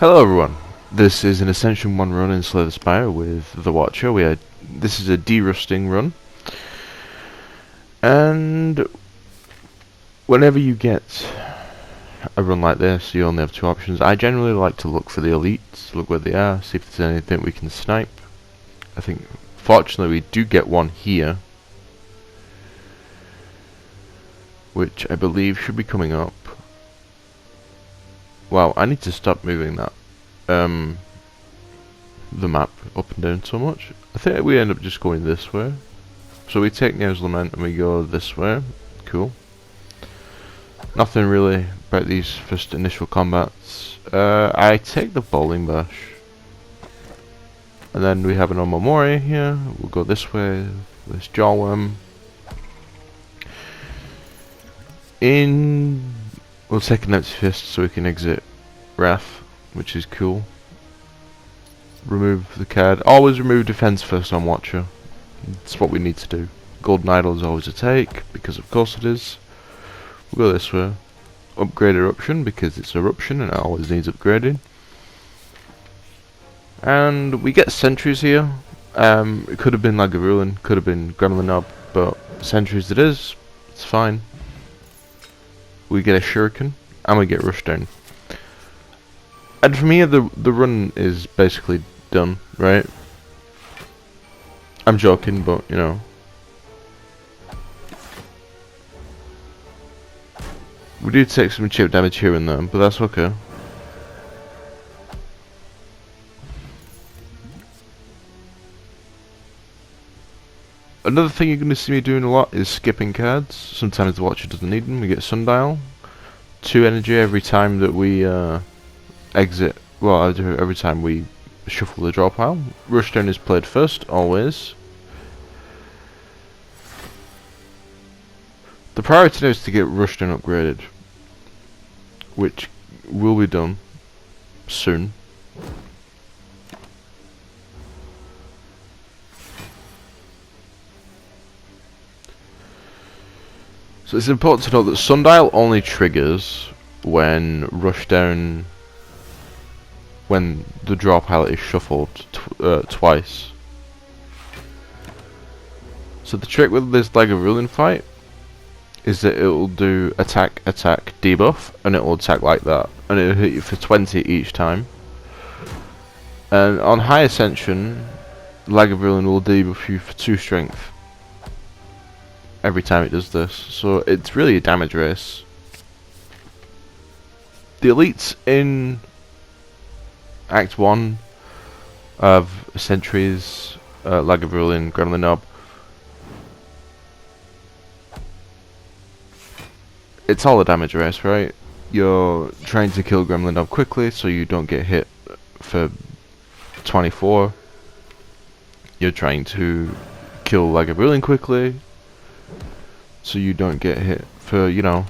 Hello everyone, this is an Ascension 1 run in Slay the Spire with the Watcher. This is a derusting run, and whenever you get a run like this you only have two options. I generally like to look for the elites, look where they are, see if there's anything we can snipe. I think fortunately we do get one here, which I believe should be coming up. Wow, I need to stop moving that the map up and down so much. I think we end up just going this way. So we take Neo's Lament and we go this way. Cool. Nothing really about these first initial combats. I take the Bowling Bash. And then we have an Omamori here. We'll go this way. This Jawworm. We'll take an Empty Fist so we can exit Wrath, which is cool. Remove the card. Always remove defense first on Watcher. That's what we need to do. Golden Idol is always a take, because of course it is. We'll go this way. Upgrade Eruption, because it's Eruption and it always needs upgrading. And we get sentries here. It could have been Lagavulin, could have been Gremlin Knob, but sentries it is. It's fine. We get a Shuriken, and we get Rushdown. And from here, the run is basically done, right? I'm joking, but you know. We do take some chip damage here and there, but that's okay. Another thing you're going to see me doing a lot is skipping cards. Sometimes the Watcher doesn't need them. We get Sundial. 2 energy every time that we exit. Well, every time we shuffle the draw pile. Rushdown is played first, always. The priority now is to get Rushdown upgraded, which will be done soon. So it's important to note that Sundial only triggers when Rushdown, when the draw pile is shuffled twice. So the trick with this Lagavulin fight is that it will do attack, debuff, and it will attack like that, and it will hit you for 20 each time. And on High Ascension, Lagavulin will debuff you for 2 strength every time it does this, so it's really a damage race. The elites in Act 1 of Sentries, Lagavulin, Gremlin Knob, it's all a damage race, right? You're trying to kill Gremlin Knob quickly so you don't get hit for 24. You're trying to kill Lagavulin quickly so you don't get hit for, you know,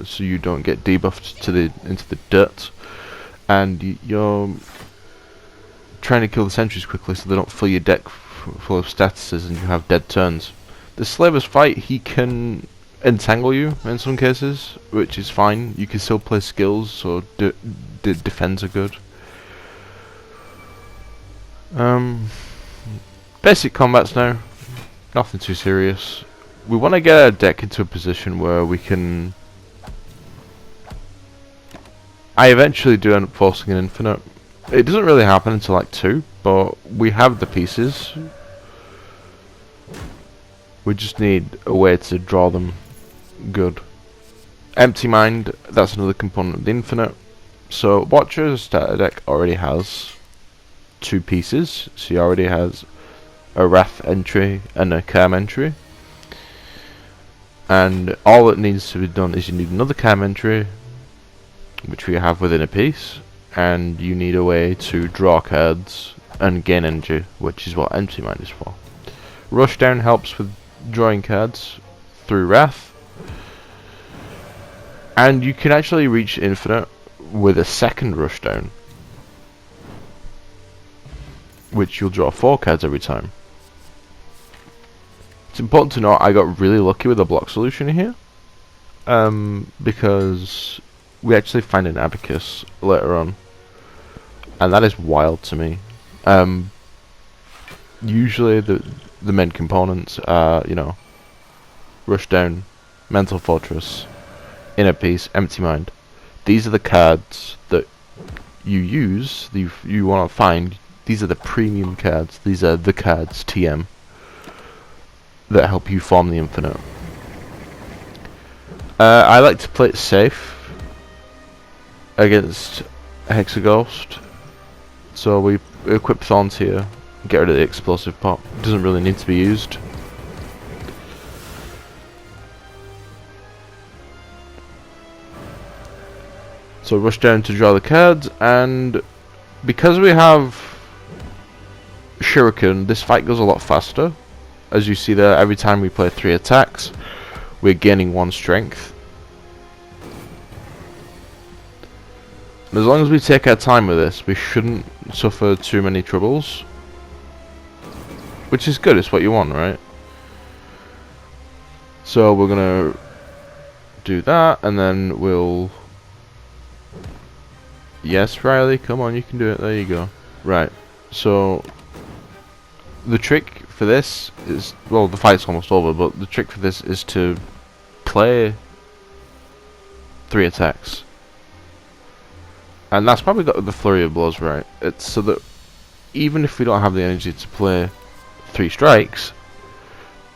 so you don't get debuffed into the dirt, and you're trying to kill the sentries quickly so they don't fill your deck full of statuses and you have dead turns. The Slaver's fight, he can entangle you in some cases, which is fine. You can still play skills, so defends are good. Basic combats now, nothing too serious. We want to get our deck into a position where we can... I eventually do end up forcing an infinite. It doesn't really happen until like 2, but we have the pieces. We just need a way to draw them good. Empty Mind, that's another component of the infinite. So Watcher's starter deck already has 2 pieces. So he already has a Wrath entry and a Calm entry. And all that needs to be done is you need another Calm entry, which we have within a piece, and you need a way to draw cards and gain energy, which is what Empty Mind is for. Rushdown helps with drawing cards through Wrath, and you can actually reach infinite with a second Rushdown, which you'll draw 4 cards every time. It's important to note I got really lucky with the block solution here, because we actually find an Abacus later on, and that is wild to me. Usually the main components are, you know, Rushdown, Mental Fortress, Inner Peace, Empty Mind. These are the cards that you use, you want to find. These are the premium cards. These are the cards, TM, that help you form the Infinite. I like to play it safe against Hexaghost. So we equip Thorns here, get rid of the explosive pop. Doesn't really need to be used. So rush down to draw the cards, and because we have Shuriken, this fight goes a lot faster. As you see there, every time we play 3 attacks, we're gaining 1 strength. And as long as we take our time with this, we shouldn't suffer too many troubles. Which is good, it's what you want, right? So we're gonna do that, and then we'll... Yes, Riley, come on, you can do it. There you go. Right, so the trick for this is, well, the fight's almost over, but the trick for this is to play 3 attacks. And that's probably got the flurry of blows right. It's so that even if we don't have the energy to play 3 strikes,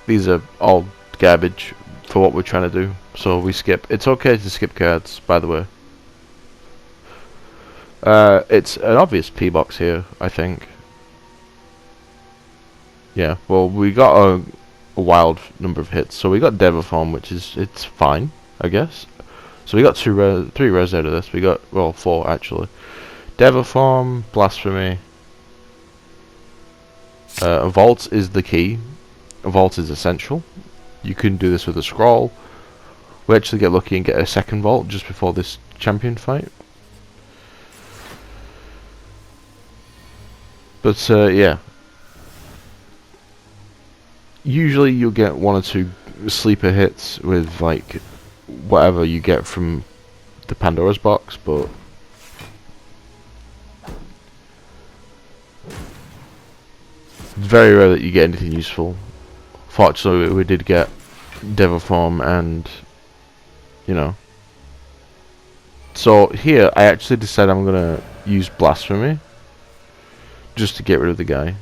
these are all garbage for what we're trying to do. So we skip. It's okay to skip cards, by the way. It's an obvious P box here, I think. Yeah, well, we got a wild number of hits. So we got Devaform, which is, it's fine, I guess. So we got 3 res out of this. We got, well, 4 actually. Devaform, Blasphemy. Vault is the key. Vault is essential. You can do this with a scroll. We actually get lucky and get a second vault just before this champion fight. But yeah, usually you'll get 1 or 2 sleeper hits with like whatever you get from the Pandora's box, but it's very rare that you get anything useful. Fortunately, we did get Devaform and, you know. So here, I actually decided I'm gonna use Blasphemy just to get rid of the guy.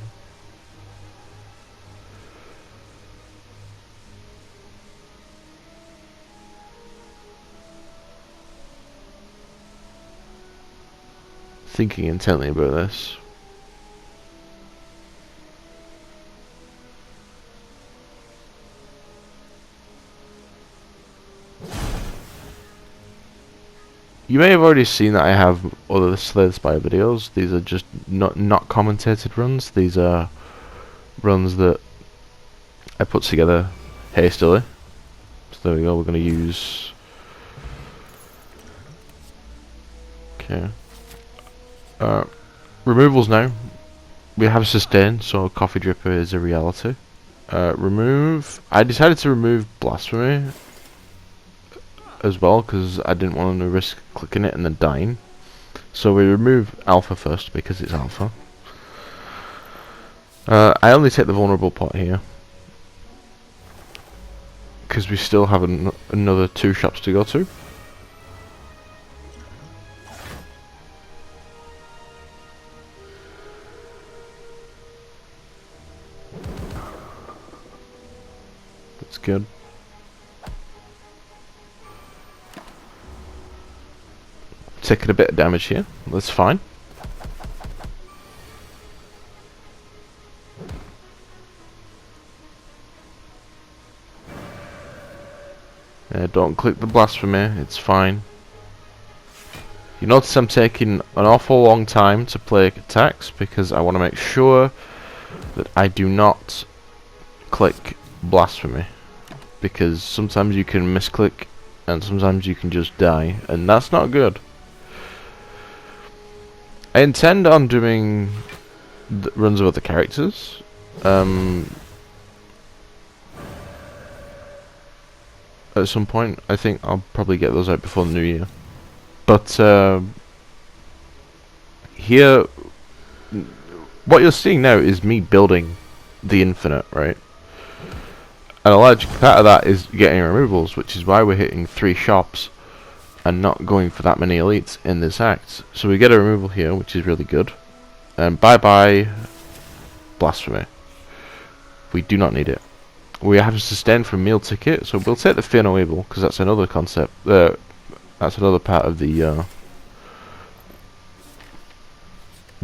Thinking intently about this. You may have already seen that I have other Slay the Spire videos. These are just not commentated runs. These are runs that I put together hastily. So there we go, we're going to use... Okay. Removals now. We have Sustain, so Coffee Dripper is a reality. Remove... I decided to remove Blasphemy as well, because I didn't want to risk clicking it and then dying. So we remove Alpha first, because it's Alpha. I only take the vulnerable pot here, because we still have another 2 shops to go to. That's good. Taking a bit of damage here, that's fine. Don't click the Blasphemy, it's fine. You notice I'm taking an awful long time to play attacks because I want to make sure that I do not click Blasphemy, because sometimes you can misclick and sometimes you can just die, and that's not good. I intend on doing runs of other characters. At some point, I think I'll probably get those out before the new year. But here, what you're seeing now is me building the infinite, right? And a large part of that is getting removals, which is why we're hitting 3 shops and not going for that many elites in this act. So we get a removal here, which is really good. And bye-bye blasphemy. We do not need it. We have a sustain for meal ticket, so we'll take the fear no evil, because that's another concept. That's another part of the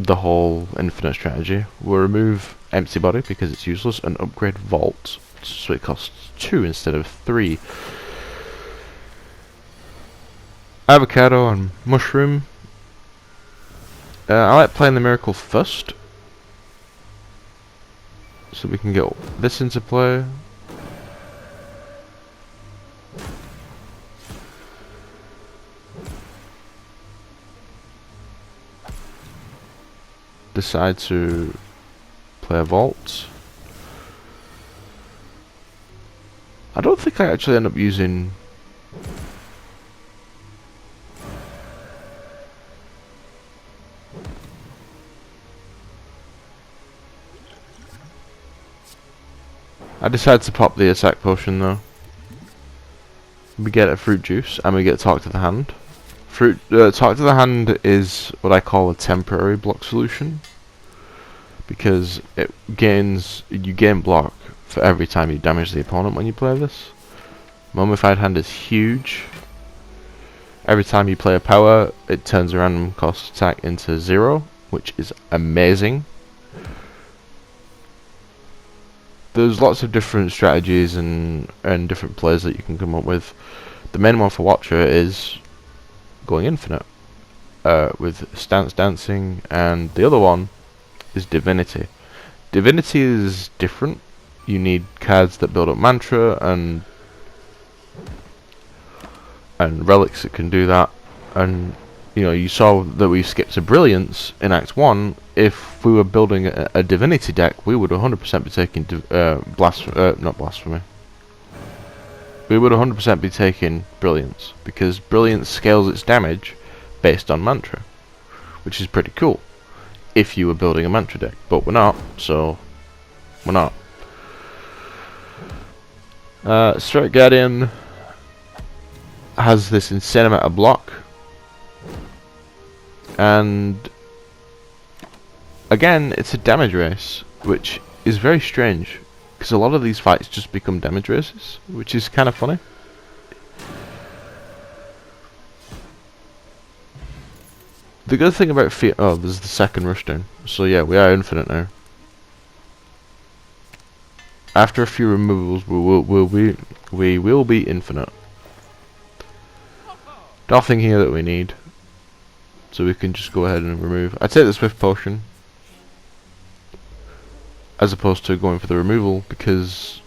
whole infinite strategy. We'll remove empty body because it's useless, and upgrade vault, so it costs 2 instead of 3. Avocado and mushroom. I like playing the miracle first, so we can get this into play. Decide to play a vault. I don't think I actually end up using I decided to pop the attack potion though. We get a fruit juice and we get talk to the hand. Talk to the hand is what I call a temporary block solution, because you gain block for every time you damage the opponent when you play this. Mummified hand is huge. Every time you play a power, it turns a random cost attack into 0, which is amazing. There's lots of different strategies and different plays that you can come up with. The main one for Watcher is going infinite with stance dancing, and the other one is divinity. Divinity is different. You need cards that build up mantra and relics that can do that. And you saw that we skipped to brilliance in Act 1. If we were building a divinity deck, we would 100% be taking not blasphemy. We would 100% be taking brilliance, because brilliance scales its damage based on mantra, which is pretty cool if you were building a mantra deck, but we're not, so we're not. Strike Guardian has this insane amount of block, and again, it's a damage race, which is very strange, because a lot of these fights just become damage races, which is kind of funny. The good thing about there's the second rushdown, so yeah, we are infinite now. After a few removals, we will be infinite. Nothing here that we need, so we can just go ahead and remove. I take the Swift Potion as opposed to going for the removal, because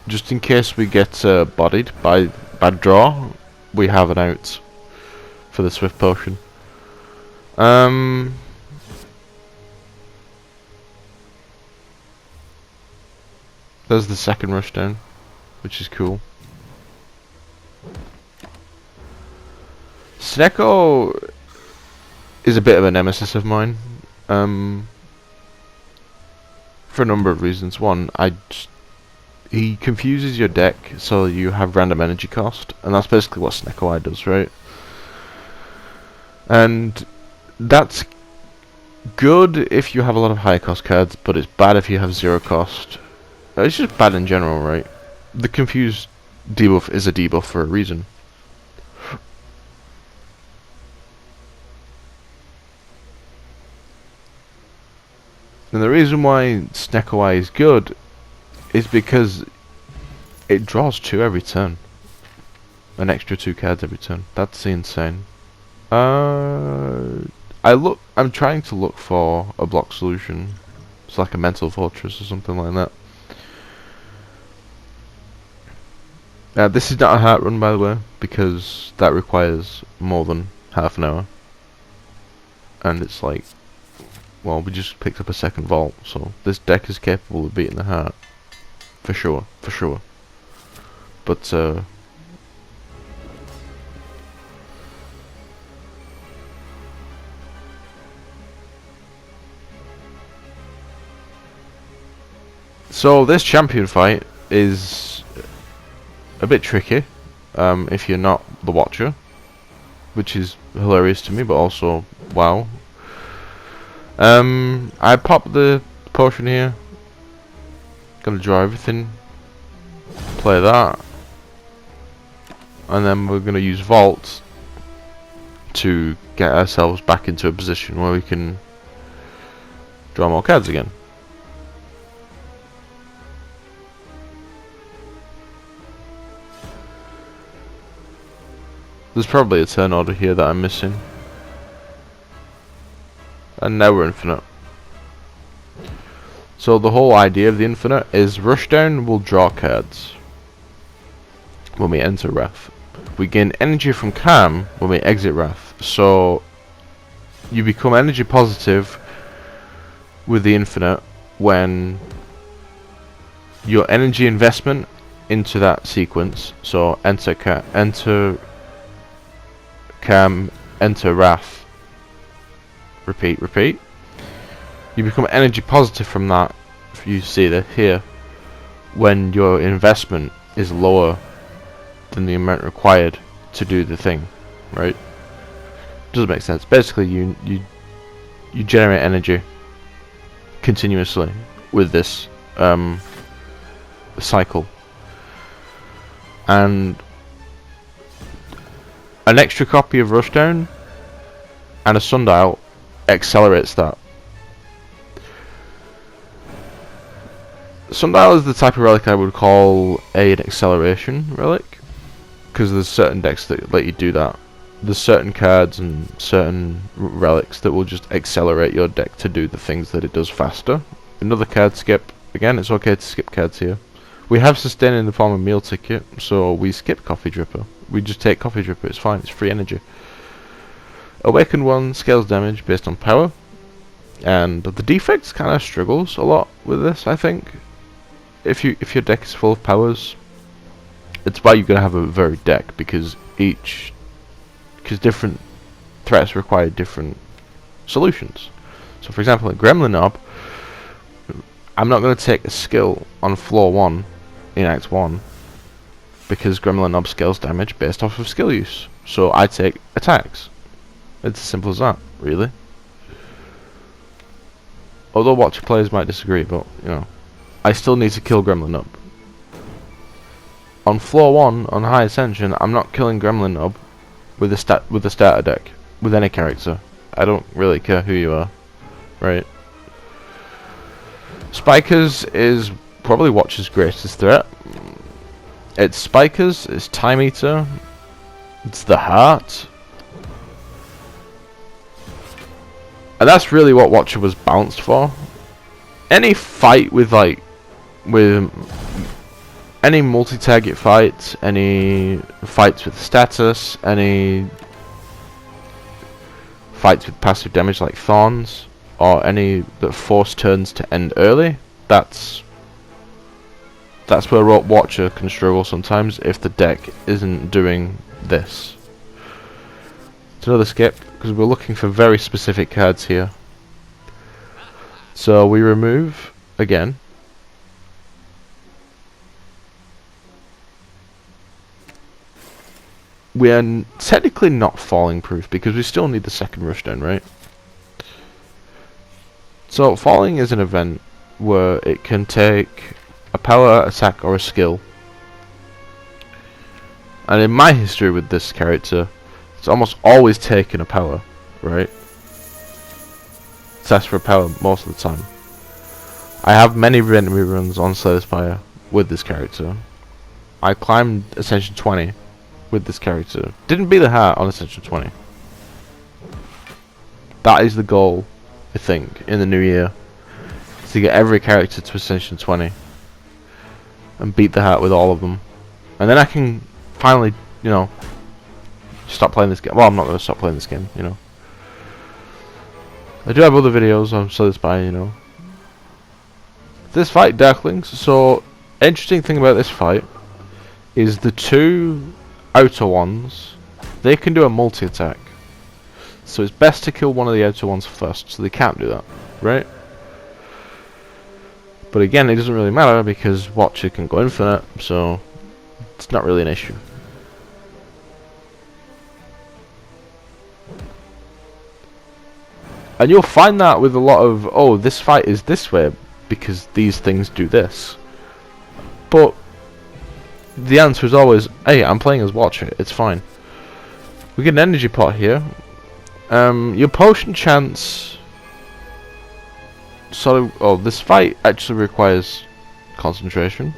just in case we get bodied by bad draw, we have an out for the Swift Potion. There's the second rushdown, which is cool. Snecko is a bit of a nemesis of mine, for a number of reasons. One, he confuses your deck so you have random energy cost, and that's basically what Snecko Eye does, right? And that's good if you have a lot of high cost cards, but it's bad if you have 0 cost. It's just bad in general, right? The confused debuff is a debuff for a reason. And the reason why Snecko Eye is good is because it draws 2 every turn. An extra 2 cards every turn. That's insane. I'm trying to look for a block solution. It's like a mental fortress or something like that. This is not a heart run, by the way, because that requires more than half an hour. And it's like, well, we just picked up a second vault, so this deck is capable of beating the heart. For sure, for sure. But, So this champion fight is a bit tricky if you're not the watcher, which is hilarious to me, but also wow. I popped the potion here. Gonna draw everything. Play that. And then we're gonna use Vault to get ourselves back into a position where we can draw more cards again. There's probably a turn order here that I'm missing. And now we're infinite. So the whole idea of the infinite is Rushdown will draw cards when we enter Wrath. We gain energy from Calm when we exit Wrath. So you become energy positive with the infinite when your energy investment into that sequence, so enter Calm, enter Wrath, repeat, repeat. You become energy positive from that, if you see that here, when your investment is lower than the amount required to do the thing, right? Doesn't make sense. Basically, you generate energy continuously with this cycle, and an extra copy of Rushdown and a Sundial accelerates that. Sundial is the type of relic I would call an acceleration relic, because there's certain decks that let you do that. There's certain cards and certain relics that will just accelerate your deck to do the things that it does faster. Another card skip. Again, it's okay to skip cards here. We have sustain in the form of meal ticket, so we skip Coffee Dripper. We just take Coffee Dripper, it's fine, it's free energy. Awakened one scales damage based on power, and the defects kind of struggles a lot with this, I think. If your deck is full of powers, it's why you're gonna have a varied deck, because different threats require different solutions. So for example, in Gremlin Knob, I'm not going to take a skill on floor 1 in Act 1, because Gremlin Knob scales damage based off of skill use. So I take attacks. It's as simple as that, really. Although Watcher players might disagree, but, you know, I still need to kill Gremlin Knob. On floor 1, on High Ascension, I'm not killing Gremlin Knob with a starter deck, with any character. I don't really care who you are, right? Spikers is probably Watcher's greatest threat. It's Spikers, it's Time Eater, it's the Heart. And that's really what Watcher was balanced for. Any fight with any multi-target fight, any fights with status, any fights with passive damage like Thorns, or any that force turns to end early, that's where Watcher can struggle sometimes if the deck isn't doing this. It's another skip, because we're looking for very specific cards here. So we remove, again, we are technically not falling proof, because we still need the second Rushdown, right? So falling is an event where it can take a power, attack, or a skill. And in my history with this character, it's almost always taken a power, right? It's asked for a power most of the time. I have many reruns on Slay the Spire with this character. I climbed Ascension 20 with this character. Didn't beat the Heart on Ascension 20. That is the goal, I think, in the new year, to get every character to Ascension 20 and beat the Heart with all of them, and then I can finally, you know, stop playing this game. Well, I'm not going to stop playing this game, you know. I do have other videos on Slay the Spire, you know. This fight, Darklings. So, interesting thing about this fight is the two outer ones, they can do a multi-attack. So it's best to kill one of the outer ones first, so they can't do that, right? But again, it doesn't really matter because Watcher can go infinite, so it's not really an issue. And you'll find that with a lot of, oh, this fight is this way because these things do this. But the answer is always, hey, I'm playing as Watcher, it's fine. We get an energy pot here. Your potion chance sort of, oh, this fight actually requires concentration.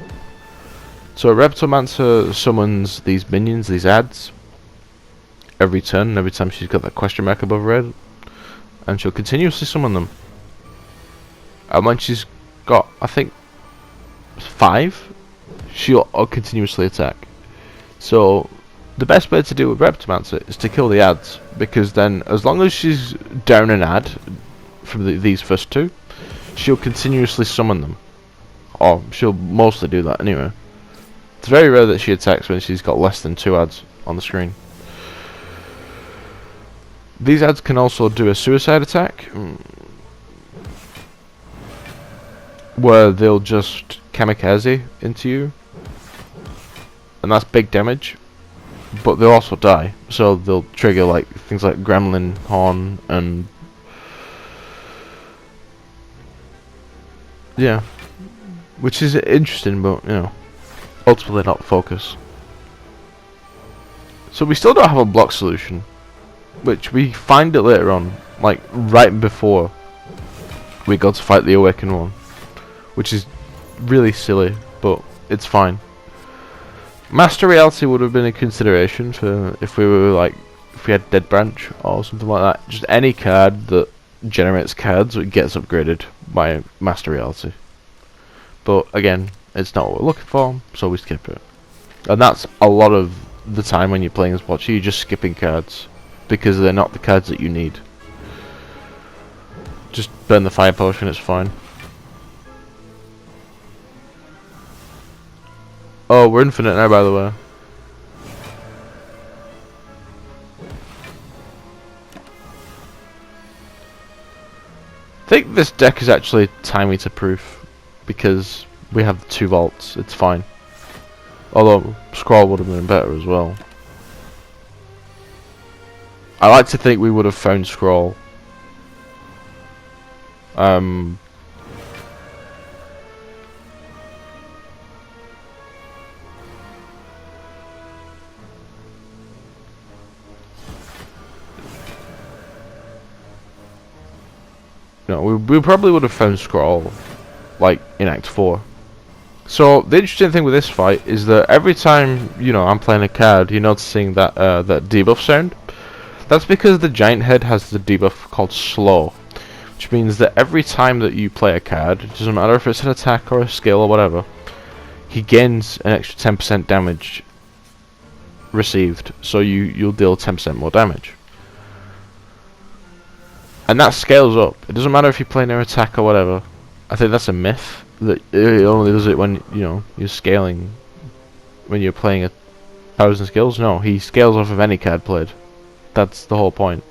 So a Reptomancer summons these minions, these ads, every turn, every time she's got that question mark above her head. And she'll continuously summon them. And when she's got, I think, 5, she'll continuously attack. So the best way to deal with Reptomancer is to kill the ads, because then as long as she's down an ad from these first 2, she'll continuously summon them. Or she'll mostly do that anyway. It's very rare that she attacks when she's got less than 2 ads on the screen. These ads can also do a suicide attack, where they'll just kamikaze into you, and that's big damage, but they'll also die, so they'll trigger like things like Gremlin Horn and yeah, which is interesting, but you know, ultimately not focus. So we still don't have a block solution, which we find it later on, like right before we go to fight the Awakened one, which is really silly, but it's fine. Master Reality would have been a consideration for if we were like, if we had Dead Branch or something like that. Just any card that generates cards that gets upgraded by Master Reality. But again, it's not what we're looking for, so we skip it. And that's a lot of the time when you're playing as Watcher, you're just skipping cards, because they're not the cards that you need. Just burn the fire potion, it's fine. Oh, we're infinite now, by the way. I think this deck is actually time meter proof, because we have 2 vaults, it's fine. Although, Scroll would have been better as well. I like to think we would have found Scroll. No, we probably would have found Scroll, like, in Act 4. So, the interesting thing with this fight is that every time, you know, I'm playing a card, you're noticing that, that debuff sound. That's because the Giant Head has the debuff called Slow, which means that every time that you play a card, it doesn't matter if it's an attack or a skill or whatever, he gains an extra 10% damage received, so you'll deal 10% more damage. And that scales up. It doesn't matter if you play an attack or whatever. I think that's a myth, that it only does it when, you know, you're scaling, when you're playing a 1,000 skills. No, he scales off of any card played. That's the whole point.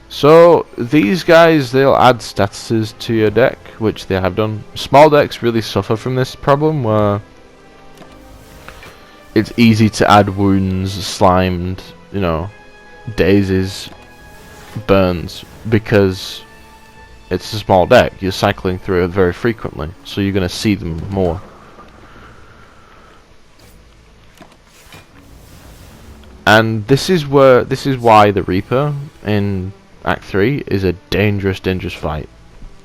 So these guys, they'll add statuses to your deck, which they have done. Small decks really suffer from this problem, where it's easy to add wounds, slimed, you know, daisies, burns, because it's a small deck. You're cycling through it very frequently, so you're going to see them more. And this is why the Reaper in Act 3 is a dangerous fight.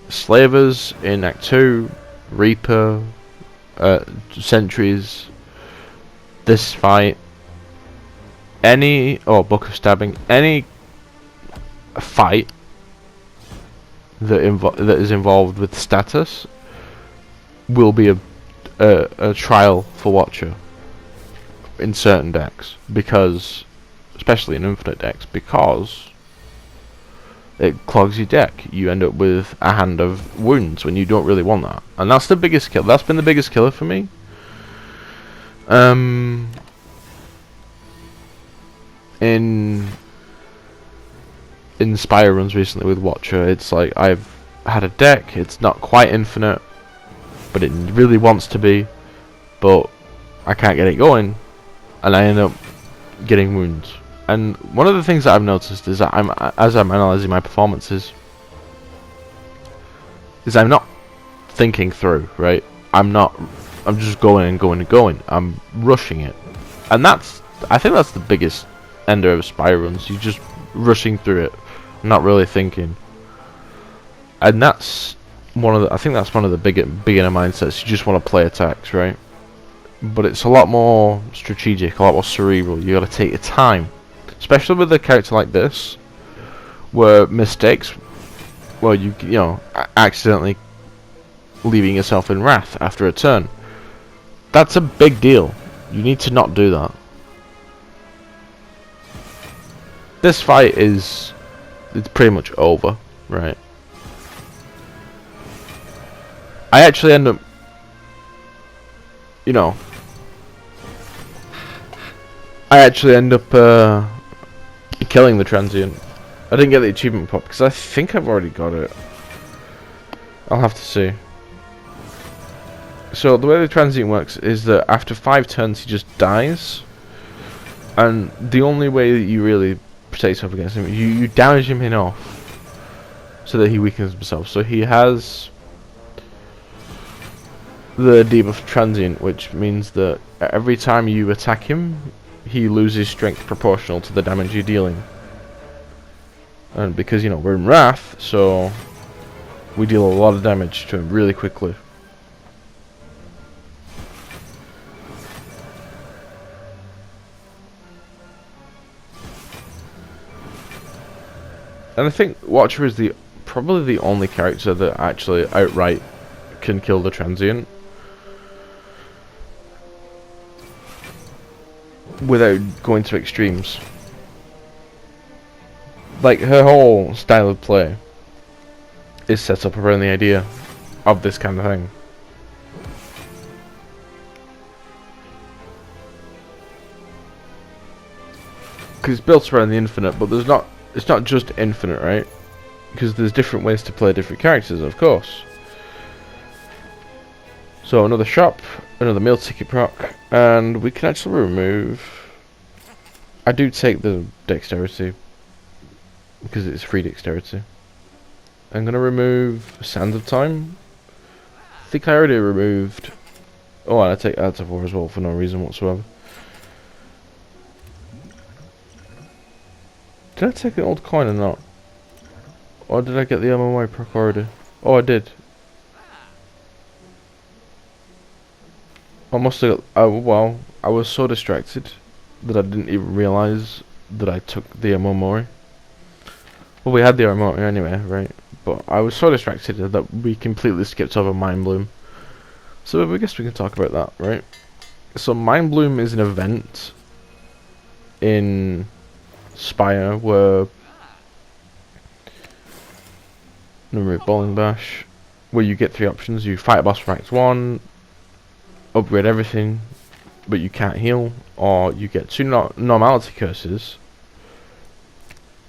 Slavers in Act 2, Reaper, Sentries, this fight, Book of Stabbing, any fight that is involved with status will be a trial for Watcher in certain decks, because, especially in infinite decks, because it clogs your deck. You end up with a hand of wounds when you don't really want that, and that's the biggest kill. That's been the biggest killer for me. in Spire runs recently with Watcher, it's like I've had a deck, it's not quite infinite, but it really wants to be, but I can't get it going, and I end up getting wounds. And one of the things that I've noticed is that as I'm analysing my performances, is I'm not thinking through, right? I'm just going and going and going. I'm rushing it. And I think that's the biggest ender of Spire runs. You're just rushing through it, not really thinking. And that's I think that's one of the beginner mindsets. You just want to play attacks, right? But it's a lot more strategic, a lot more cerebral. You got to take your time, especially with a character like this, where mistakes, well, you know, accidentally leaving yourself in wrath after a turn. That's a big deal. You need to not do that. This fight it's pretty much over, right? I actually end up, you know, killing the transient. I didn't get the achievement pop because I think I've already got it. I'll have to see. So the way the transient works is that after 5 turns he just dies, and the only way that you really protect yourself against him, you damage him enough so that he weakens himself. So he has the debuff transient, which means that every time you attack him, he loses strength proportional to the damage you're dealing. And because, you know, we're in Wrath, so we deal a lot of damage to him really quickly. And I think Watcher is probably the only character that actually outright can kill the transient without going to extremes. Like, her whole style of play is set up around the idea of this kind of thing. Because it's built around the infinite, but it's not just infinite, right? Because there's different ways to play different characters, of course. So another shop, another meal ticket proc, and we can actually remove... I do take the dexterity, because it's free dexterity. I'm going to remove Sands of Time. I think I already removed... Oh, and I take Ads of War as well for no reason whatsoever. Did I take an old coin or not? Or did I get the MMY proc already? Oh, I did. I must have... well, I was so distracted that I didn't even realise that I took the MMY. Well, we had the MMY anyway, right? But I was so distracted that we completely skipped over Mind Bloom. So I guess we can talk about that, right? So Mind Bloom is an event in Spire where... Remove Bowling Bash, where you get 3 options. You fight a boss for Act 1, upgrade everything, but you can't heal, or you get 2 normality curses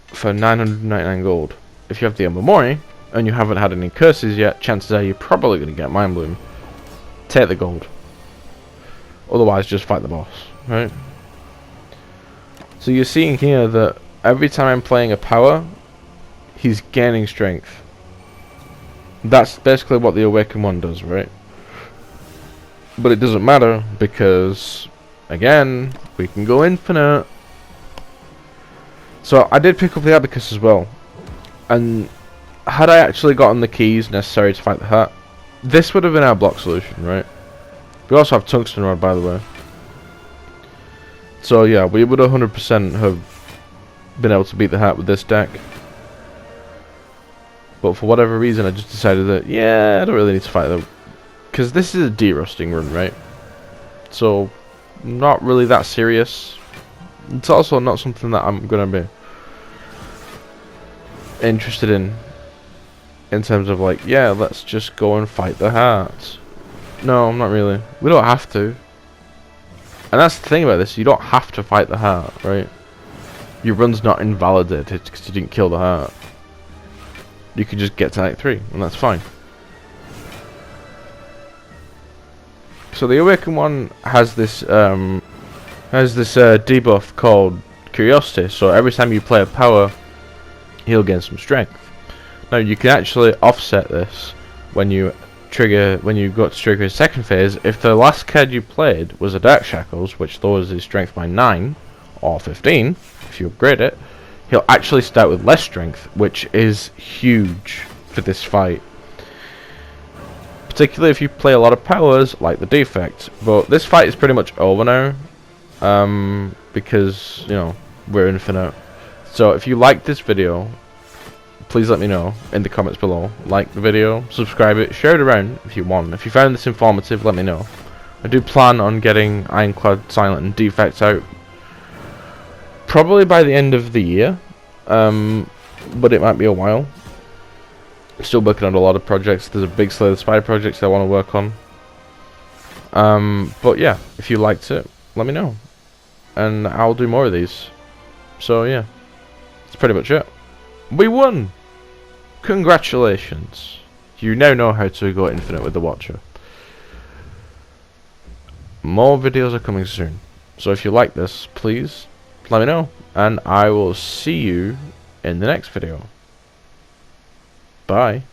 for 999 gold. If you have the Omamori, and you haven't had any curses yet, chances are you're probably going to get Mind Bloom. Take the gold. Otherwise, just fight the boss, right? So you're seeing here that every time I'm playing a power, he's gaining strength. That's basically what the Awakened one does, right? But it doesn't matter, because, again, we can go infinite. So I did pick up the Abacus as well. And had I actually gotten the keys necessary to fight the hat, this would have been our block solution, right? We also have Tungsten Rod, by the way. So yeah, we would 100% have been able to beat the hat with this deck. But for whatever reason, I just decided that, yeah, I don't really need to fight them. Because this is a derusting run, right? So, not really that serious. It's also not something that I'm going to be interested in terms of like, yeah, let's just go and fight the hat. No, not really. We don't have to. And that's the thing about this, you don't have to fight the hat, right? your run's not invalidated because you didn't kill the heart. You can just get to night 3, and that's fine. So the Awakened one has this debuff called Curiosity. So every time you play a power, he'll gain some strength. Now you can actually offset this when you go to trigger his second phase. If the last card you played was a Dark Shackles, which lowers his strength by 9 or 15, if you upgrade it, he'll actually start with less strength, which is huge for this fight. Particularly if you play a lot of powers like the Defect. But this fight is pretty much over now, because, you know, we're infinite. So if you like this video, please let me know in the comments below. Like the video, subscribe it, share it around if you want. If you found this informative, let me know. I do plan on getting Ironclad, Silent and Defects out probably by the end of the year, but it might be a while. Still working on a lot of projects. There's a big Slay the Spire project I want to work on. But yeah, if you liked it, let me know, and I'll do more of these. So yeah, that's pretty much it. We won! Congratulations! You now know how to go infinite with the Watcher. More videos are coming soon, so if you like this, please let me know, and I will see you in the next video. Bye.